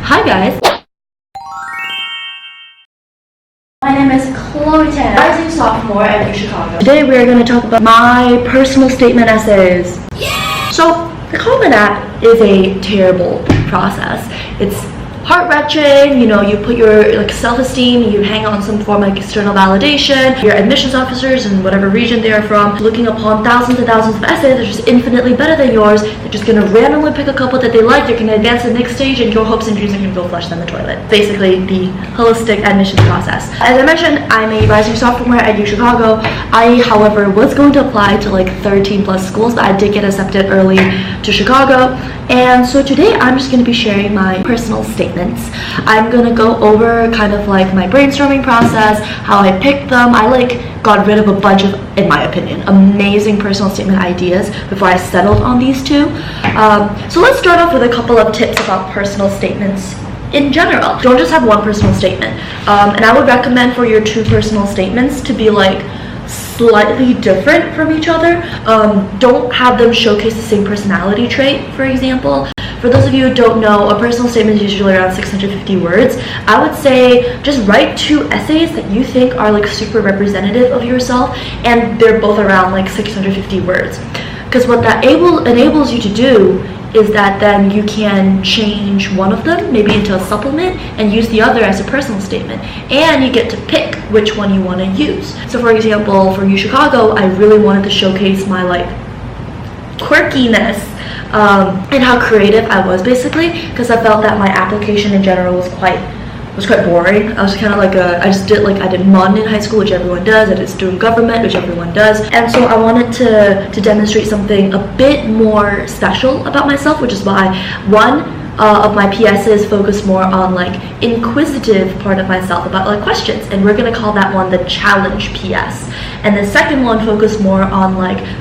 Hi guys! My name is Chloe Tan, rising sophomore at Uchicago. Today we are going to talk about my personal statement essays. Yeah! So, the Common App is a terrible process. It's heart-wrenching, you know, you put your self-esteem, you hang on some form of external validation. Your admissions officers in whatever region they are from, looking upon thousands and thousands of essays that are just infinitely better than yours. They're just gonna randomly pick a couple that they like, they're gonna advance to the next stage, and your hopes and dreams are gonna go flush down the toilet. Basically, the holistic admissions process. As I mentioned, I'm a rising sophomore at Uchicago. I, however, was going to apply to 13 plus schools, but I did get accepted early to Chicago. And so today I'm just going to be sharing my personal statements. I'm going to go over kind of my brainstorming process, how I picked them. I got rid of a bunch of, in my opinion, amazing personal statement ideas before I settled on these two. So let's start off with a couple of tips about personal statements in general. Don't just have one personal statement. And I would recommend for your two personal statements to be slightly different from each other. Don't have them showcase the same personality trait, for example. For those of you who don't know, a personal statement is usually around 650 words. I would say just write two essays that you think are super representative of yourself, and they're both around 650 words. Because what that enables you to do is that then you can change one of them maybe into a supplement and use the other as a personal statement, and you get to pick which one you want to use. So for example, for Uchicago, I really wanted to showcase my quirkiness and how creative I was, basically, because I felt that my application in general was quite boring. I was kind of I did MUN in high school, which everyone does. I did student government, which everyone does. And so I wanted to demonstrate something a bit more special about myself, which is why one of my PSs focus more on inquisitive part of myself about questions, and we're gonna call that one the challenge PS. And the second one focused more on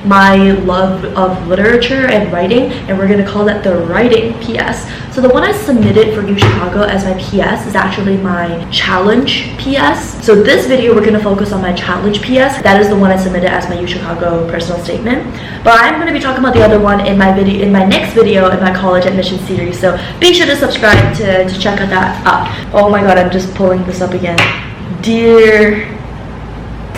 my love of literature and writing, and we're gonna call that the writing PS. So the one I submitted for Uchicago as my PS is actually my challenge PS. So this video we're gonna focus on my challenge PS. That is the one I submitted as my Uchicago personal statement. But I'm gonna be talking about the other one in my next video in my college admission series. So be sure to subscribe to check that out. Oh my god, I'm just pulling this up again.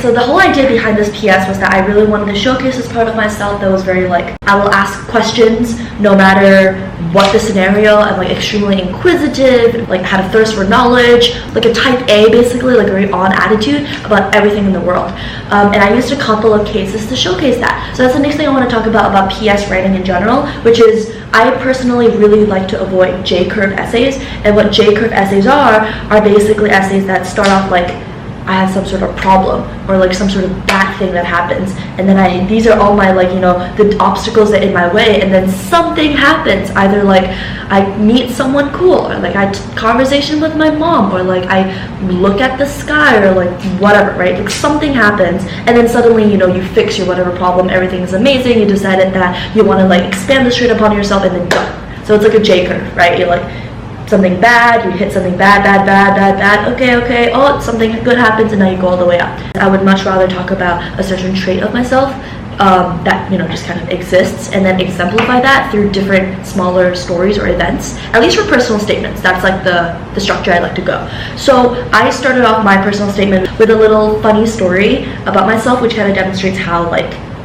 So the whole idea behind this PS was that I really wanted to showcase this part of myself that was very I will ask questions no matter what the scenario. I'm extremely inquisitive, had a thirst for knowledge, a type A, basically, a very on attitude about everything in the world. And I used a couple of cases to showcase that. So that's the next thing I want to talk about PS writing in general, which is I personally really like to avoid J-curve essays. And what J-curve essays are basically essays that start off I have some sort of problem or some sort of bad thing that happens, and then these are all my the obstacles that are in my way, and then something happens. Either I meet someone cool, or I conversation with my mom, or I look at the sky, or whatever, right? Something happens, and then suddenly you fix your whatever problem, everything is amazing, you decided that you want to expand this trait upon yourself, and then done. So it's a J curve, right? You're something bad, you hit something bad, okay, oh, something good happens, and now you go all the way up. I would much rather talk about a certain trait of myself that just kind of exists, and then exemplify that through different smaller stories or events, at least for personal statements. That's the structure I like to go. So I started off my personal statement with a little funny story about myself, which kind of demonstrates how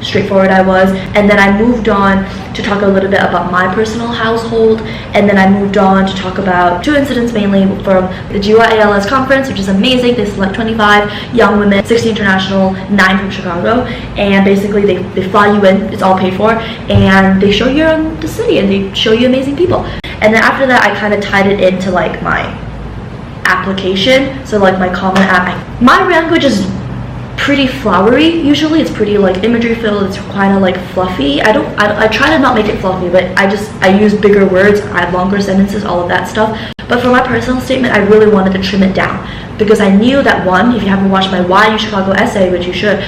straightforward I was, and then I moved on to talk a little bit about my personal household, and then I moved on to talk about two incidents, mainly from the GYALS conference, which is amazing. They select 25 young women, 60 international, 9 from Chicago, and basically they fly you in, it's all paid for, and they show you around the city, and they show you amazing people. And then after that I kind of tied it into my application, so my Common App. My language is pretty flowery. Usually it's pretty imagery filled, it's kind of fluffy. I try to not make it fluffy, but I use bigger words, I have longer sentences, all of that stuff. But for my personal statement, I really wanted to trim it down, because I knew that one, if you haven't watched my Why Uchicago essay, which you should,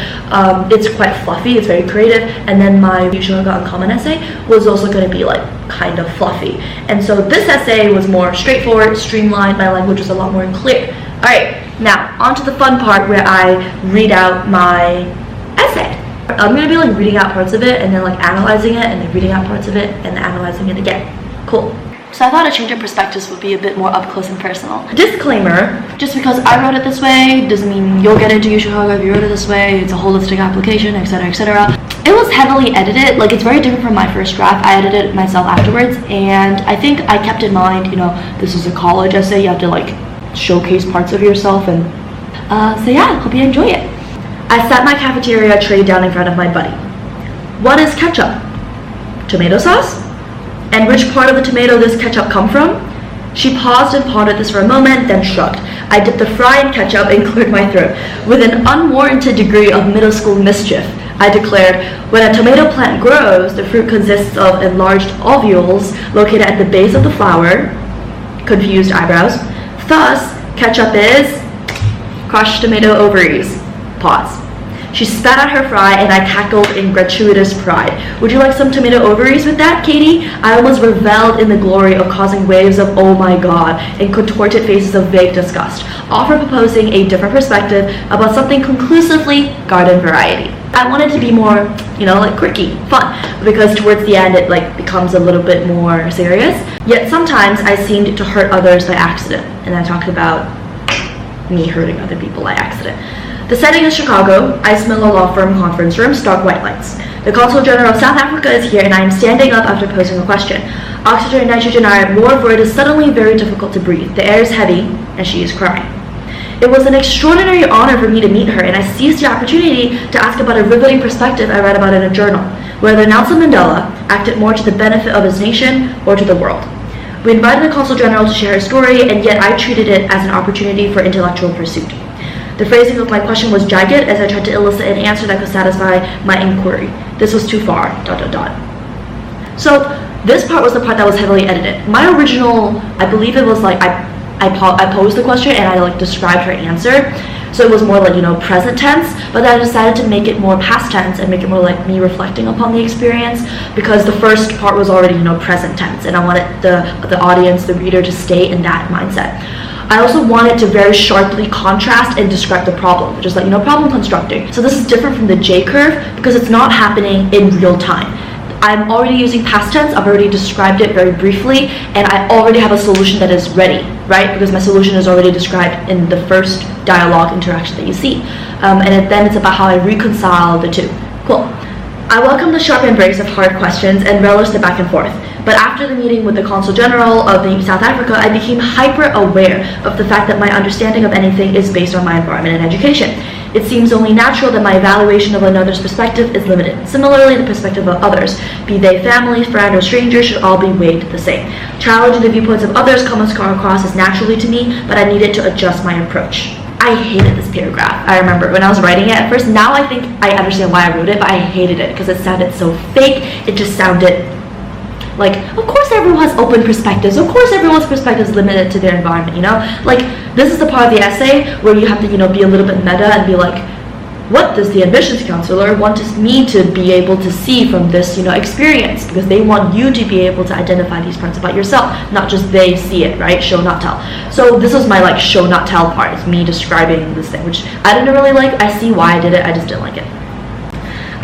it's quite fluffy, it's very creative, and then my Uchicago Uncommon essay was also going to be kind of fluffy. And so this essay was more straightforward, streamlined, my language was a lot more clear. Alright, now on to the fun part where I read out my essay. I'm going to be reading out parts of it, and then analyzing it, and then reading out parts of it, and analyzing it again. Cool. So I thought a change of perspectives would be a bit more up close and personal. Disclaimer, just because I wrote it this way doesn't mean you'll get into Uchicago if you wrote it this way. It's a holistic application, etc, etc. It was heavily edited, like it's very different from my first draft. I edited it myself afterwards, and I think I kept in mind, you know, this is a college essay, you have to like showcase parts of yourself, and so yeah, hope you enjoy it. I set my cafeteria tray down in front of my buddy. What is ketchup? Tomato sauce? And which part of the tomato does ketchup come from? She paused and pondered this for a moment, then shrugged. I dipped the fry in ketchup and cleared my throat. With an unwarranted degree of middle school mischief, I declared, when a tomato plant grows, the fruit consists of enlarged ovules located at the base of the flower. Confused eyebrows. Thus, ketchup is crushed tomato ovaries. Pause. She spat out her fry, and I cackled in gratuitous pride. Would you like some tomato ovaries with that, Katie? I almost reveled in the glory of causing waves of oh my god and contorted faces of vague disgust, often proposing a different perspective about something conclusively garden variety. I wanted to be more, you know, like quirky, fun, because towards the end it like becomes a little bit more serious. Yet sometimes I seemed to hurt others by accident, and I talked about me hurting other people by accident. The setting is Chicago, Ice Miller Law Firm conference room, stark white lights. The Consul General of South Africa is here, and I am standing up after posing a question. Oxygen and nitrogen are at war, for it is suddenly very difficult to breathe. The air is heavy, and she is crying. It was an extraordinary honor for me to meet her, and I seized the opportunity to ask about a riveting perspective I read about in a journal, whether Nelson Mandela acted more to the benefit of his nation or to the world. We invited the Consul General to share her story, and yet I treated it as an opportunity for intellectual pursuit. The phrasing of my question was jagged as I tried to elicit an answer that could satisfy my inquiry. This was too far, ... So this part was the part that was heavily edited. My original, I believe it was like, I posed the question and I like described her answer. So it was more like, you know, present tense, but then I decided to make it more past tense and make it more like me reflecting upon the experience, because the first part was already, you know, present tense, and I wanted the audience, the reader, to stay in that mindset. I also wanted to very sharply contrast and describe the problem, which is like, you know, problem constructing. So this is different from the J curve because it's not happening in real time. I'm already using past tense, I've already described it very briefly, and I already have a solution that is ready, right? Because my solution is already described in the first dialogue interaction that you see. Then it's about how I reconcile the two. Cool. I welcome the sharp embrace of hard questions and relish the back and forth. But after the meeting with the Consul General of South Africa, I became hyper-aware of the fact that my understanding of anything is based on my environment and education. It seems only natural that my evaluation of another's perspective is limited. Similarly, the perspective of others, be they family, friend, or stranger, should all be weighed the same. Challenging the viewpoints of others comes across as naturally to me, but I needed to adjust my approach. I hated this paragraph. I remember when I was writing it at first. Now I think I understand why I wrote it, but I hated it because it sounded so fake. It just sounded like, of course everyone has open perspectives. Of course everyone's perspective is limited to their environment, you know? Like, this is the part of the essay where you have to, you know, be a little bit meta and be like, what does the admissions counselor want me to be able to see from this, you know, experience? Because they want you to be able to identify these parts about yourself, not just they see it, right? Show, not tell. So this is my, like, show, not tell part. It's me describing this thing, which I didn't really like. I see why I did it. I just didn't like it.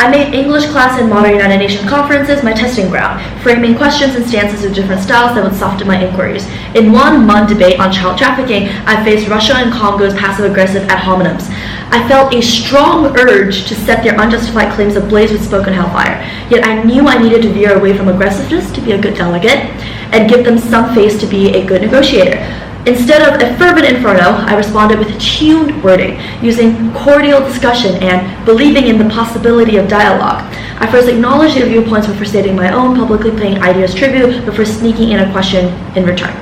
I made English class and modern United Nations conferences my testing ground, framing questions and stances of different styles that would soften my inquiries. In one MUN debate on child trafficking, I faced Russia and Congo's passive-aggressive ad hominems. I felt a strong urge to set their unjustified claims ablaze with spoken hellfire, yet I knew I needed to veer away from aggressiveness to be a good delegate, and give them some face to be a good negotiator. Instead of a fervent inferno, I responded with tuned wording, using cordial discussion and believing in the possibility of dialogue. I first acknowledged their viewpoints before stating my own, publicly paying ideas tribute before sneaking in a question in return.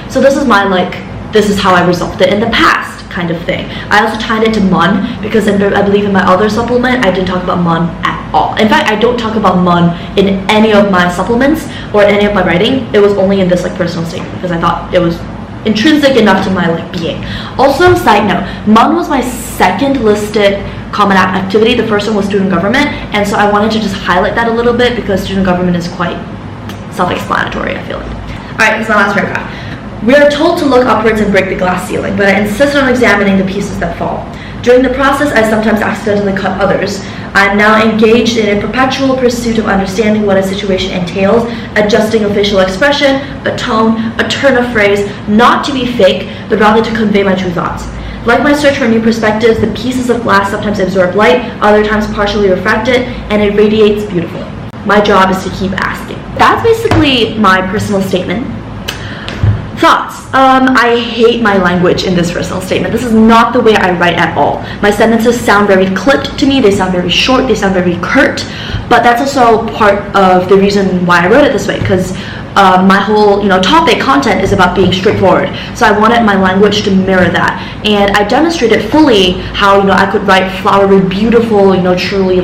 So this is my, like, this is how I resolved it in the past kind of thing. I also tied it to MUN because I believe in my other supplement, I didn't talk about MUN at all. In fact, I don't talk about MUN in any of my supplements or any of my writing. It was only in this, like, personal statement because I thought it was intrinsic enough to my, like, being. Also, side note, MUN was my second listed Common App activity. The first one was student government, and so I wanted to just highlight that a little bit because student government is quite self-explanatory, I feel like. Alright, this is my last paragraph. We are told to look upwards and break the glass ceiling, but I insist on examining the pieces that fall. During the process, I sometimes accidentally cut others. I'm now engaged in a perpetual pursuit of understanding what a situation entails, adjusting a facial expression, a tone, a turn of phrase, not to be fake, but rather to convey my true thoughts. Like my search for new perspectives, the pieces of glass sometimes absorb light, other times partially refract it, and it radiates beautifully. My job is to keep asking. That's basically my personal statement. Thoughts. I hate my language in this personal statement. This is not the way I write at all. My sentences sound very clipped to me. They sound very short. They sound very curt. But that's also part of the reason why I wrote it this way, because my whole topic content is about being straightforward. So I wanted my language to mirror that, and I demonstrated fully how I could write flowery, beautiful, truly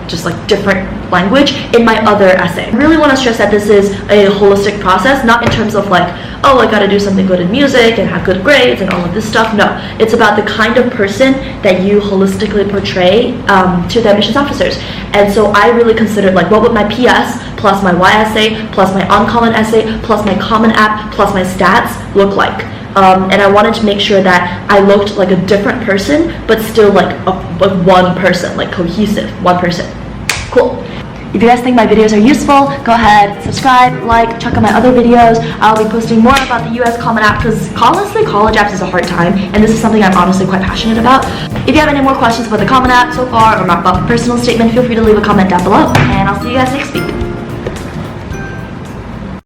just different language in my other essay. I really want to stress that this is a holistic process, not in terms of oh, I gotta do something good in music and have good grades and all of this stuff. No, it's about the kind of person that you holistically portray to the admissions officers. And so I really considered what would my PS plus my Y essay plus my uncommon essay plus my common app plus my stats look like. And I wanted to make sure that I looked like a different person, but still like one person, cohesive, one person. Cool. If you guys think my videos are useful, go ahead, subscribe, check out my other videos. I'll be posting more about the US Common App, because honestly, college apps is a hard time, and this is something I'm honestly quite passionate about. If you have any more questions about the Common App so far, or about the personal statement, feel free to leave a comment down below, and I'll see you guys next week.